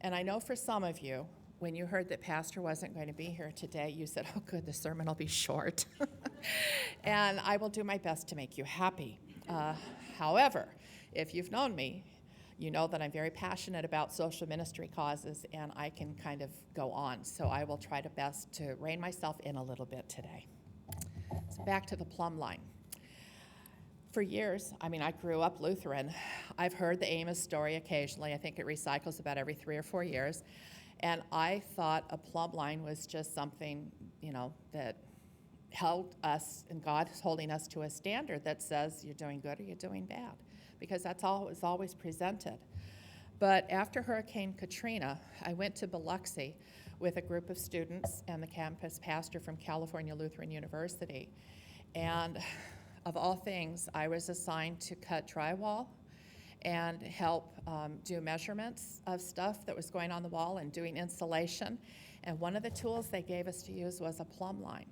And I know for some of you, when you heard that Pastor wasn't going to be here today, you said, oh, good, the sermon will be short. And I will do my best to make you happy. However, if you've known me, you know that I'm very passionate about social ministry causes, and I can kind of go on. So I will try to best to rein myself in a little bit today. So back to the plumb line. For years, I grew up Lutheran. I've heard the Amos story occasionally. I think it recycles about every 3 or 4 years. And I thought a plumb line was just something, that held us, and God is holding us to a standard that says you're doing good or you're doing bad, because that's all it was always presented. But after Hurricane Katrina, I went to Biloxi with a group of students and the campus pastor from California Lutheran University. And of all things, I was assigned to cut drywall and help do measurements of stuff that was going on the wall and doing insulation. And one of the tools they gave us to use was a plumb line.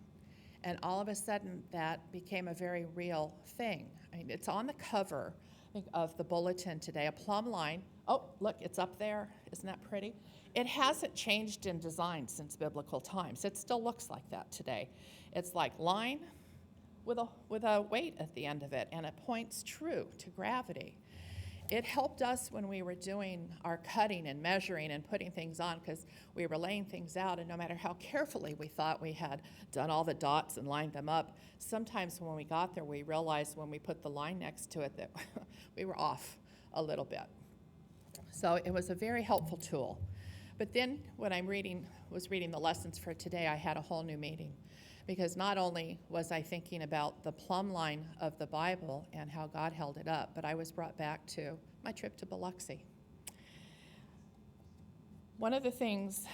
And all of a sudden, that became a very real thing. It's on the cover, I think, of the bulletin today, a plumb line. Oh, look, it's up there. Isn't that pretty? It hasn't changed in design since biblical times. It still looks like that today. It's like line with a weight at the end of it, and it points true to gravity. It helped us when we were doing our cutting and measuring and putting things on, because we were laying things out, and no matter how carefully we thought we had done all the dots and lined them up, sometimes when we got there, we realized when we put the line next to it that we were off a little bit. So it was a very helpful tool. But then when I was reading the lessons for today, I had a whole new meaning. Because not only was I thinking about the plumb line of the Bible and how God held it up, but I was brought back to my trip to Biloxi. One of the things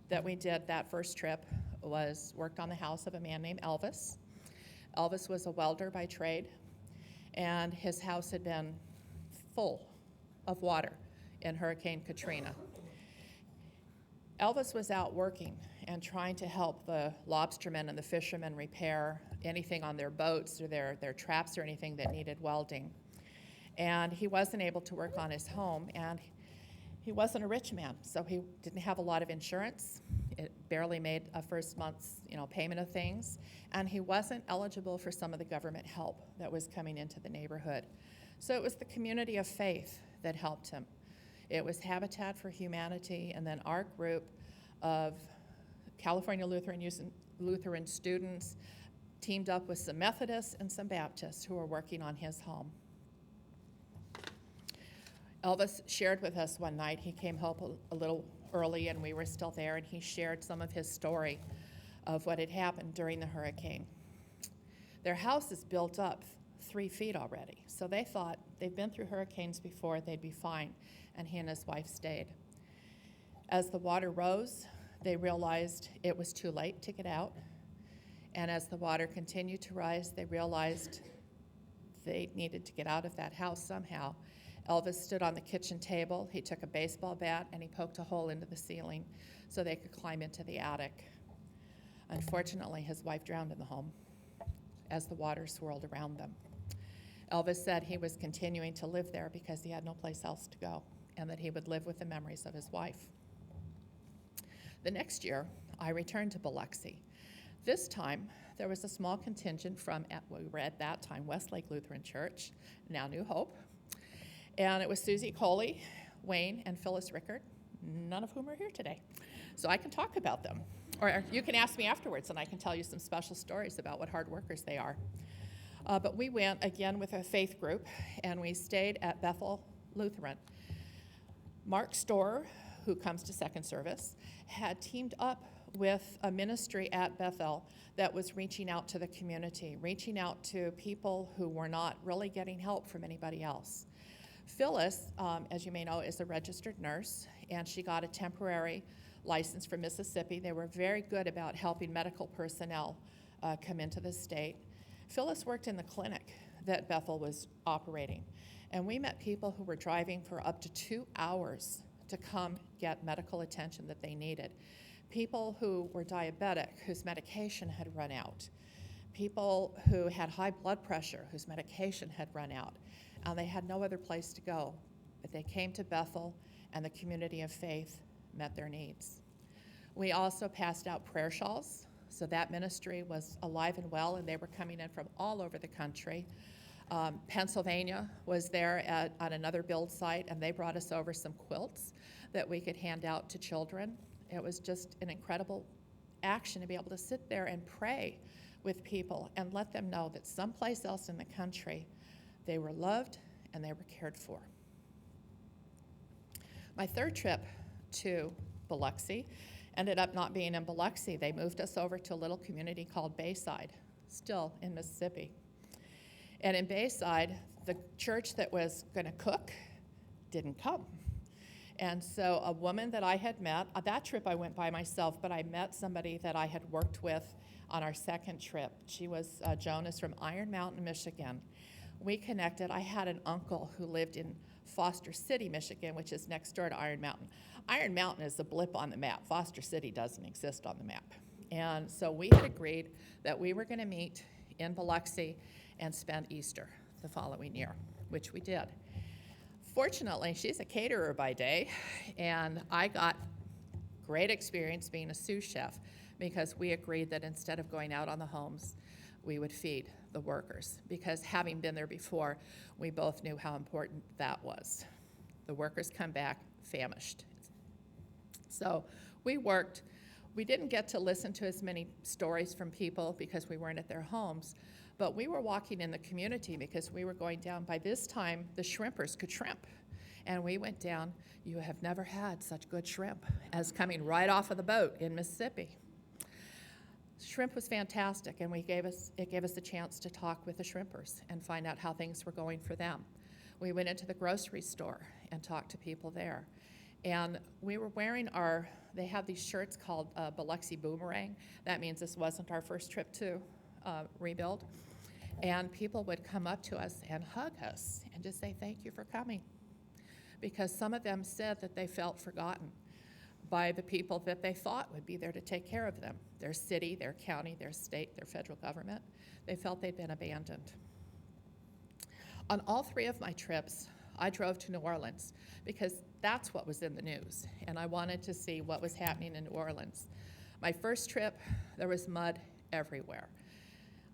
that we did that first trip was worked on the house of a man named Elvis. Elvis was a welder by trade, and his house had been full of water in Hurricane Katrina. Elvis was out working and trying to help the lobstermen and the fishermen repair anything on their boats or their traps or anything that needed welding. And he wasn't able to work on his home, and he wasn't a rich man, so he didn't have a lot of insurance. It barely made a first month's payment of things, and he wasn't eligible for some of the government help that was coming into the neighborhood. So it was the community of faith that helped him. It was Habitat for Humanity, and then our group of California Lutheran students teamed up with some Methodists and some Baptists who were working on his home. Elvis shared with us one night. He came home a little early, and we were still there, and he shared some of his story of what had happened during the hurricane. Their house is built up 3 feet already, so they thought they'd been through hurricanes before, they'd be fine, and he and his wife stayed. As the water rose, they realized it was too late to get out, and as the water continued to rise, they realized they needed to get out of that house somehow. Elvis stood on the kitchen table. He took a baseball bat and he poked a hole into the ceiling so they could climb into the attic. Unfortunately, his wife drowned in the home as the water swirled around them. Elvis said he was continuing to live there because he had no place else to go, and that he would live with the memories of his wife. The next year, I returned to Biloxi. This time, there was a small contingent from, we were at that time, Westlake Lutheran Church, now New Hope. And it was Susie Coley, Wayne, and Phyllis Rickard, none of whom are here today. So I can talk about them. Or you can ask me afterwards, and I can tell you some special stories about what hard workers they are. But we went, again, with a faith group, and we stayed at Bethel Lutheran. Mark Storer, who comes to second service, had teamed up with a ministry at Bethel that was reaching out to the community, reaching out to people who were not really getting help from anybody else. Phyllis, as you may know, is a registered nurse, and she got a temporary license from Mississippi. They were very good about helping medical personnel come into the state. Phyllis worked in the clinic that Bethel was operating, and we met people who were driving for up to 2 hours to come get medical attention that they needed. People who were diabetic, whose medication had run out. People who had high blood pressure, whose medication had run out. They had no other place to go, but they came to Bethel, and the community of faith met their needs. We also passed out prayer shawls, so that ministry was alive and well, and they were coming in from all over the country. Pennsylvania was there on another build site, and they brought us over some quilts that we could hand out to children. It was just an incredible action to be able to sit there and pray with people and let them know that someplace else in the country they were loved and they were cared for. My third trip to Biloxi ended up not being in Biloxi. They moved us over to a little community called Bayside, still in Mississippi. And in Bayside, the church that was going to cook didn't come. And so a woman that I had met, that trip I went by myself, but I met somebody that I had worked with on our second trip. She was Jonas from Iron Mountain, Michigan. We connected. I had an uncle who lived in Foster City, Michigan, which is next door to Iron Mountain. Iron Mountain is a blip on the map. Foster City doesn't exist on the map. And so we had agreed that we were going to meet in Biloxi and spend Easter the following year, which we did. Fortunately, she's a caterer by day, and I got great experience being a sous chef because we agreed that instead of going out on the homes, we would feed the workers, because having been there before, we both knew how important that was. The workers come back famished. So we worked. We didn't get to listen to as many stories from people because we weren't at their homes, but we were walking in the community because we were going down. By this time, the shrimpers could shrimp. And we went down. You have never had such good shrimp as coming right off of the boat in Mississippi. Shrimp was fantastic, and it gave us the chance to talk with the shrimpers and find out how things were going for them. We went into the grocery store and talked to people there. And we were wearing they have these shirts called Biloxi Boomerang. That means this wasn't our first trip to rebuild. And people would come up to us and hug us and just say, thank you for coming. Because some of them said that they felt forgotten by the people that they thought would be there to take care of them. Their city, their county, their state, their federal government. They felt they'd been abandoned. On all three of my trips, I drove to New Orleans because that's what was in the news, and I wanted to see what was happening in New Orleans. My first trip, there was mud everywhere.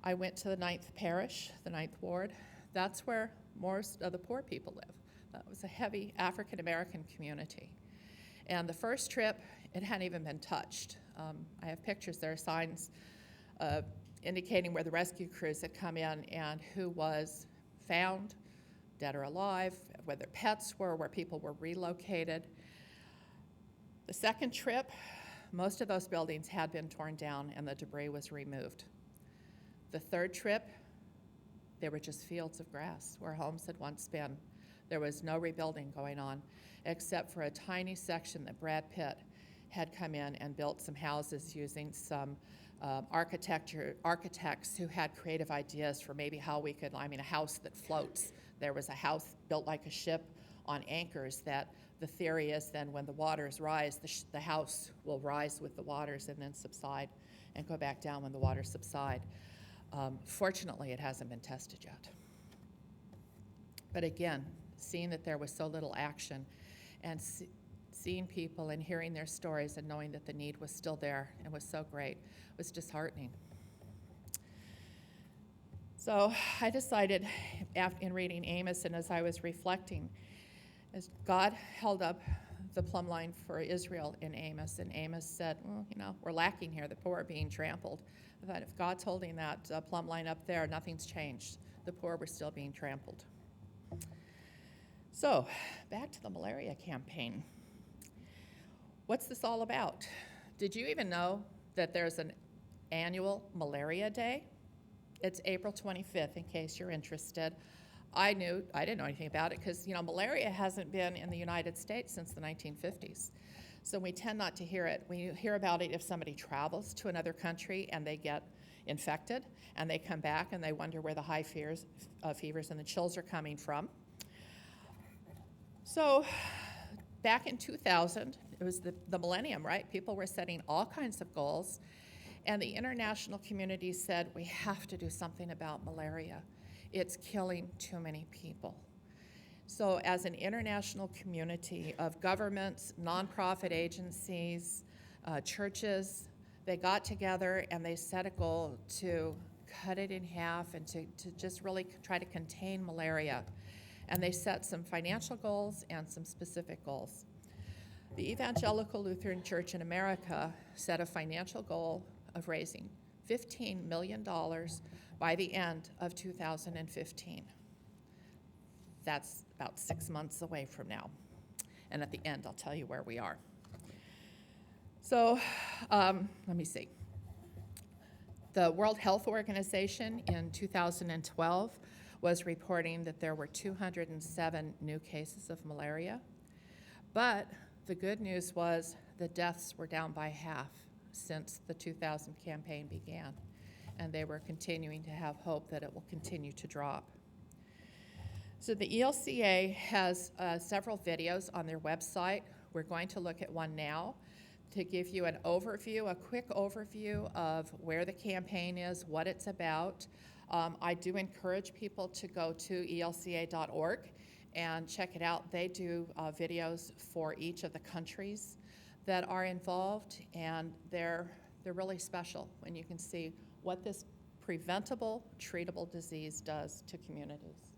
I went to the 9th Parish, the 9th Ward. That's where most of the poor people live. That was a heavy African American community. And the first trip, it hadn't even been touched. I have pictures, there are signs indicating where the rescue crews had come in and who was found, dead or alive, where their pets were, where people were relocated. The second trip, most of those buildings had been torn down and the debris was removed. The third trip, there were just fields of grass where homes had once been. There was no rebuilding going on, except for a tiny section that Brad Pitt had come in and built some houses using some architects who had creative ideas for maybe how we could, a house that floats. There was a house built like a ship on anchors that the theory is then when the waters rise, the house will rise with the waters and then subside and go back down when the waters subside. Fortunately, it hasn't been tested yet. But again, seeing that there was so little action and seeing people and hearing their stories and knowing that the need was still there and was so great was disheartening. So I decided in reading Amos and as I was reflecting, as God held up the plumb line for Israel in Amos, and Amos said, well, we're lacking here. The poor are being trampled. I thought if God's holding that plumb line up there, nothing's changed. The poor were still being trampled. So back to the malaria campaign. What's this all about? Did you even know that there's an annual malaria day? It's April 25th, in case you're interested. I didn't know anything about it because, malaria hasn't been in the United States since the 1950s. So we tend not to hear it. We hear about it if somebody travels to another country and they get infected and they come back and they wonder where the high fevers and the chills are coming from. So back in 2000, it was the millennium, right? People were setting all kinds of goals. And the international community said, we have to do something about malaria. It's killing too many people. So as an international community of governments, nonprofit agencies, churches, they got together and they set a goal to cut it in half and to just really try to contain malaria. And they set some financial goals and some specific goals. The Evangelical Lutheran Church in America set a financial goal of raising $15 million by the end of 2015. That's about 6 months away from now. And at the end, I'll tell you where we are. So let me see. The World Health Organization in 2012 was reporting that there were 207 new cases of malaria. But the good news was the deaths were down by half since the 2000 campaign began. And they were continuing to have hope that it will continue to drop. So the ELCA has several videos on their website. We're going to look at one now to give you an overview, a quick overview of where the campaign is, what it's about. I do encourage people to go to elca.org and check it out. They do videos for each of the countries that are involved, and they're really special when you can see what this preventable, treatable disease does to communities.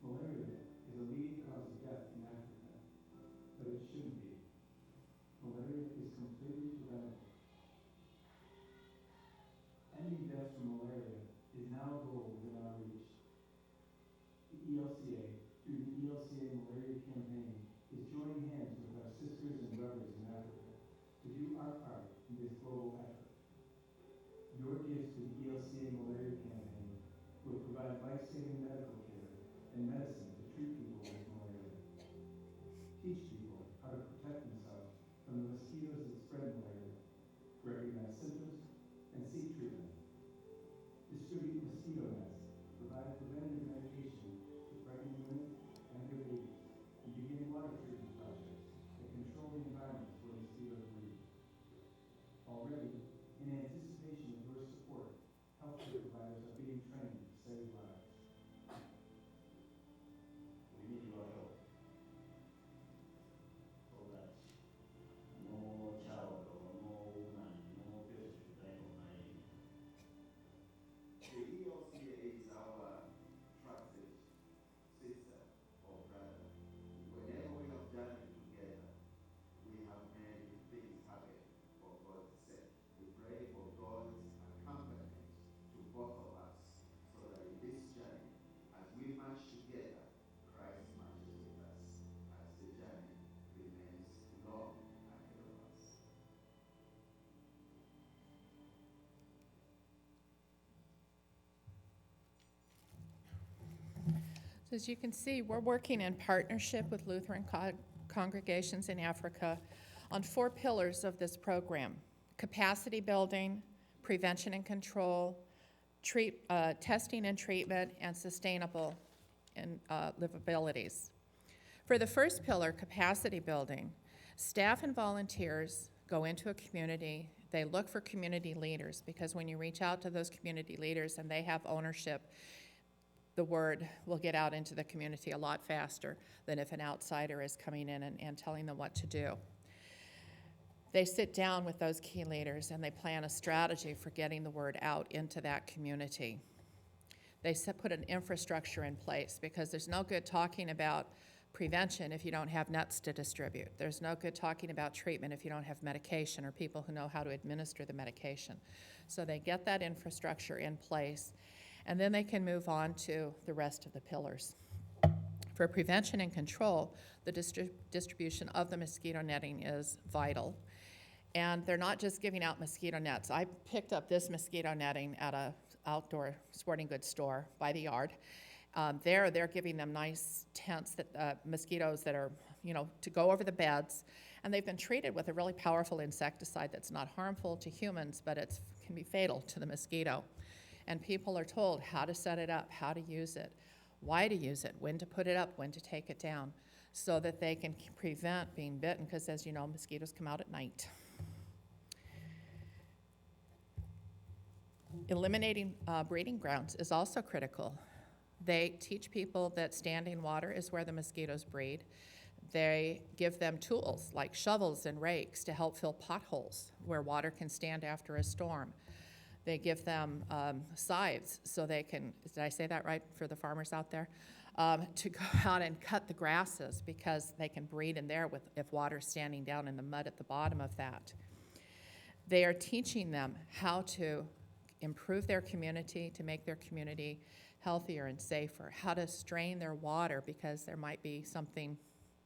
Malaria is a leading cause of death in Africa, but it shouldn't be. Malaria is completely preventable. Ending deaths from malaria is now a goal within our reach. The ELCA, through the ELCA Malaria Campaign, is joining hands with our sisters and brothers in Africa to do our part in this global effort. Your gifts to the ELCA Malaria Campaign will provide life-saving medical care and medicine to treat people with malaria. Teach people how to protect themselves from the mosquitoes that spread malaria, recognize symptoms, and seek treatment. Distribute mosquito nets, provide preventative medication to pregnant women and their babies, and begin water treatment projects that control the environments where mosquitoes breed. Already, in anticipation of your support, healthcare providers are being trained to save lives. We need your help so that no child or no woman, no person should die of malaria. The ELCA is our trusted sister or brother. Whenever we have journeyed together, we have made things happen for God's sake. We pray for God's accompaniment to both of us, so that in this journey, as we march together, Christ marches with us, as the journey remains long ahead of us. So as you can see, we're working in partnership with Lutheran congregations in Africa on 4 pillars of this program: capacity building, prevention and control, testing and treatment, and sustainable livabilities. For the first pillar, capacity building, staff and volunteers go into a community. They look for community leaders, because when you reach out to those community leaders and they have ownership, the word will get out into the community a lot faster than if an outsider is coming in and telling them what to do. They sit down with those key leaders and they plan a strategy for getting the word out into that community. They put an infrastructure in place, because there's no good talking about prevention if you don't have nets to distribute. There's no good talking about treatment if you don't have medication or people who know how to administer the medication. So they get that infrastructure in place, And then they can move on to the rest of the pillars. For prevention and control, the distribution of the mosquito netting is vital. And they're not just giving out mosquito nets. I picked up this mosquito netting at an outdoor sporting goods store by the yard. They're giving them nice tents, that mosquitoes that are, to go over the beds. And they've been treated with a really powerful insecticide that's not harmful to humans, but it can be fatal to the mosquito. And people are told how to set it up, how to use it, why to use it, when to put it up, when to take it down, so that they can prevent being bitten, because as you know, mosquitoes come out at night. Eliminating breeding grounds is also critical. They teach people that standing water is where the mosquitoes breed. They give them tools like shovels and rakes to help fill potholes where water can stand after a storm. They give them scythes so they can, did I say that right for the farmers out there? To go out and cut the grasses, because they can breed in there if water's standing down in the mud at the bottom of that. They are teaching them how to improve their community, to make their community healthier and safer, how to strain their water, because there might be something,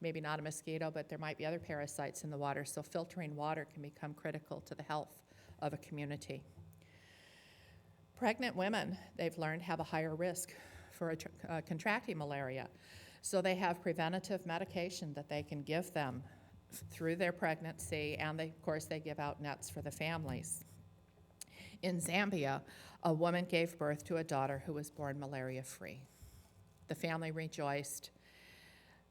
maybe not a mosquito, but there might be other parasites in the water, so filtering water can become critical to the health of a community. Pregnant women, they've learned, have a higher risk for contracting malaria, so they have preventative medication that they can give them through their pregnancy, and of course they give out nets for the families. In Zambia, a woman gave birth to a daughter who was born malaria-free. The family rejoiced.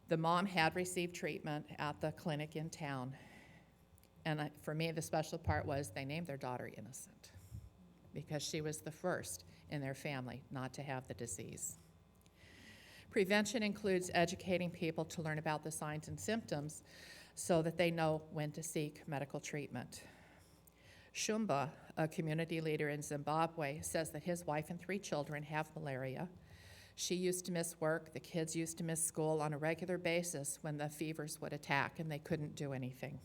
The mom had received treatment at the clinic in town, and for me, the special part was they named their daughter Innocent, because she was the first in their family not to have the disease. Prevention includes educating people to learn about the signs and symptoms so that they know when to seek medical treatment. Shumba, a community leader in Zimbabwe, says that his wife and 3 children have malaria. She used to miss work, the kids used to miss school on a regular basis when the fevers would attack and they couldn't do anything.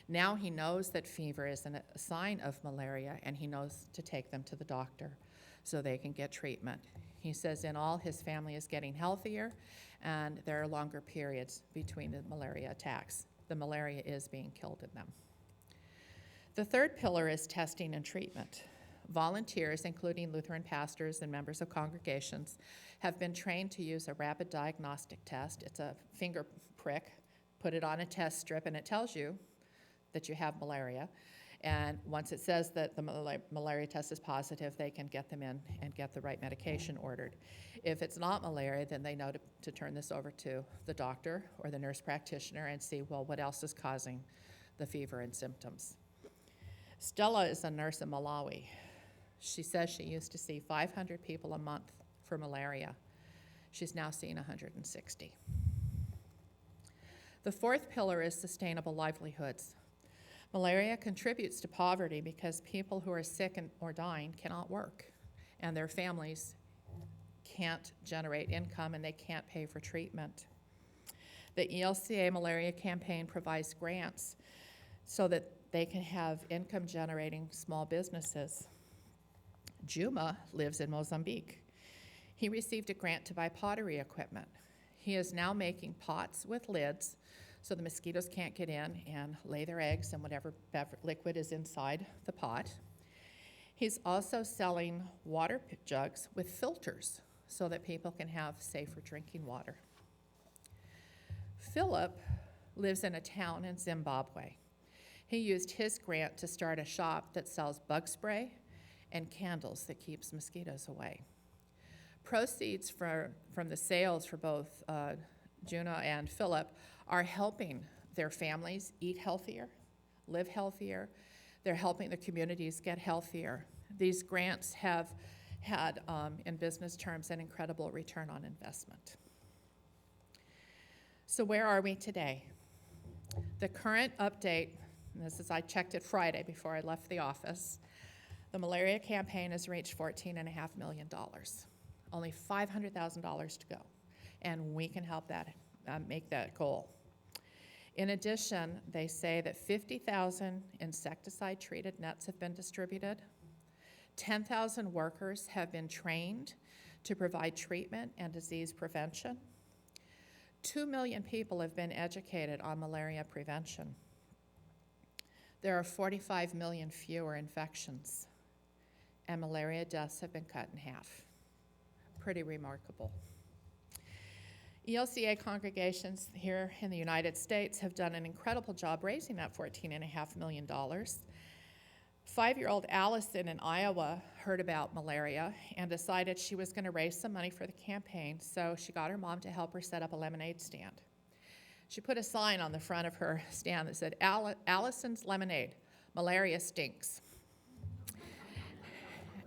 Now he knows that fever is a sign of malaria, and he knows to take them to the doctor so they can get treatment. He says in all, his family is getting healthier, and there are longer periods between the malaria attacks. The malaria is being killed in them. The third pillar is testing and treatment. Volunteers, including Lutheran pastors and members of congregations, have been trained to use a rapid diagnostic test. It's a finger prick, put it on a test strip, and it tells you that you have malaria. And once it says that the malaria test is positive, they can get them in and get the right medication ordered. If it's not malaria, then they know to turn this over to the doctor or the nurse practitioner and see, well, what else is causing the fever and symptoms. Stella is a nurse in Malawi. She says she used to see 500 people a month for malaria. She's now seeing 160. The fourth pillar is sustainable livelihoods. Malaria contributes to poverty because people who are sick or dying cannot work, and their families can't generate income, and they can't pay for treatment. The ELCA malaria campaign provides grants so that they can have income-generating small businesses. Juma lives in Mozambique. He received a grant to buy pottery equipment. He is now making pots with lids so the mosquitoes can't get in and lay their eggs and whatever liquid is inside the pot. He's also selling water jugs with filters so that people can have safer drinking water. Philip lives in a town in Zimbabwe. He used his grant to start a shop that sells bug spray and candles that keeps mosquitoes away. Proceeds from the sales for both Juna and Philip are helping their families eat healthier, live healthier. They're helping the communities get healthier. These grants have had, in business terms, an incredible return on investment. So where are we today? The current update, and this is, I checked it Friday before I left the office, the malaria campaign has reached $14.5 million. Only $500,000 to go, and we can help that make that goal. In addition, they say that 50,000 insecticide-treated nets have been distributed. 10,000 workers have been trained to provide treatment and disease prevention. 2 million people have been educated on malaria prevention. There are 45 million fewer infections, and malaria deaths have been cut in half. Pretty remarkable. ELCA congregations here in the United States have done an incredible job raising that $14.5 million. 5-year-old Allison in Iowa heard about malaria and decided she was going to raise some money for the campaign, so she got her mom to help her set up a lemonade stand. She put a sign on the front of her stand that said, Allison's Lemonade, malaria stinks.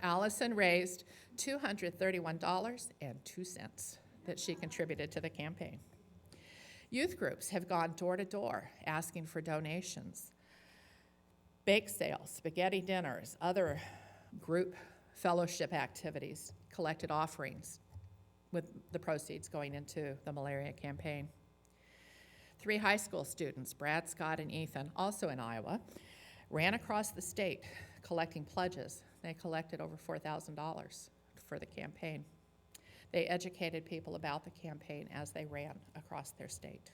Allison raised $231.02 that she contributed to the campaign. Youth groups have gone door to door asking for donations. Bake sales, spaghetti dinners, other group fellowship activities, collected offerings with the proceeds going into the malaria campaign. 3 high school students, Brad, Scott, and Ethan, also in Iowa, ran across the state collecting pledges. They collected over $4,000 for the campaign. They educated people about the campaign as they ran across their state.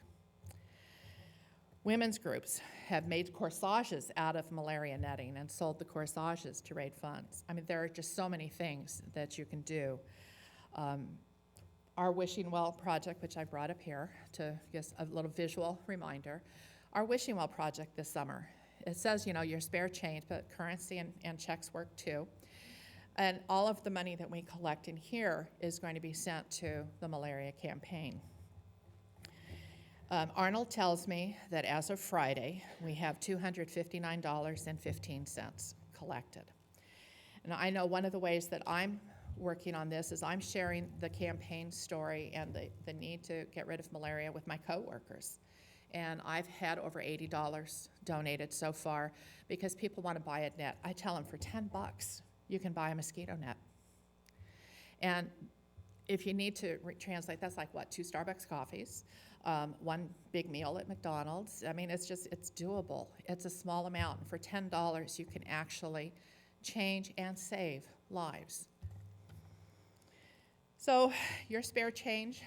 Women's groups have made corsages out of malaria netting and sold the corsages to raise funds. I mean, there are just so many things that you can do. Our Wishing Well project, which I brought up here to just a little visual reminder, our Wishing Well project this summer, it says, you know, your spare change, but currency and checks work too. And all of the money that we collect in here is going to be sent to the malaria campaign. Arnold tells me that as of Friday, we have $259.15 collected. And I know one of the ways that I'm working on this is I'm sharing the campaign story and the need to get rid of malaria with my coworkers. And I've had over $80 donated so far because people want to buy a net. I tell them for $10, you can buy a mosquito net. And if you need to translate, that's like what, 2 Starbucks coffees, 1 big meal at McDonald's. I mean, it's doable. It's a small amount. And for $10, you can actually change and save lives. So your spare change,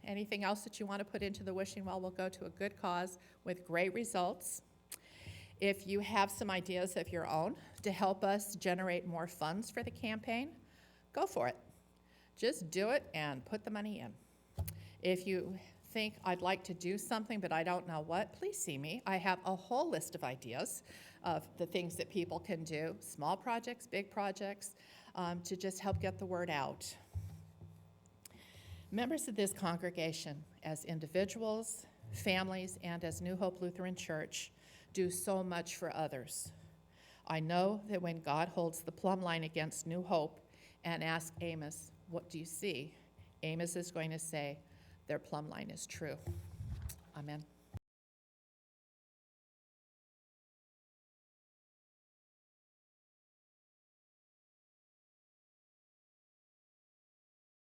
anything else that you want to put into the Wishing Well will go to a good cause with great results. If you have some ideas of your own to help us generate more funds for the campaign, go for it. Just do it and put the money in. If you think I'd like to do something but I don't know what, please see me. I have a whole list of ideas of the things that people can do, small projects, big projects, to just help get the word out. Members of this congregation, as individuals, families, and as New Hope Lutheran Church, do so much for others. I know that when God holds the plumb line against New Hope and asks Amos, what do you see? Amos is going to say, their plumb line is true. Amen.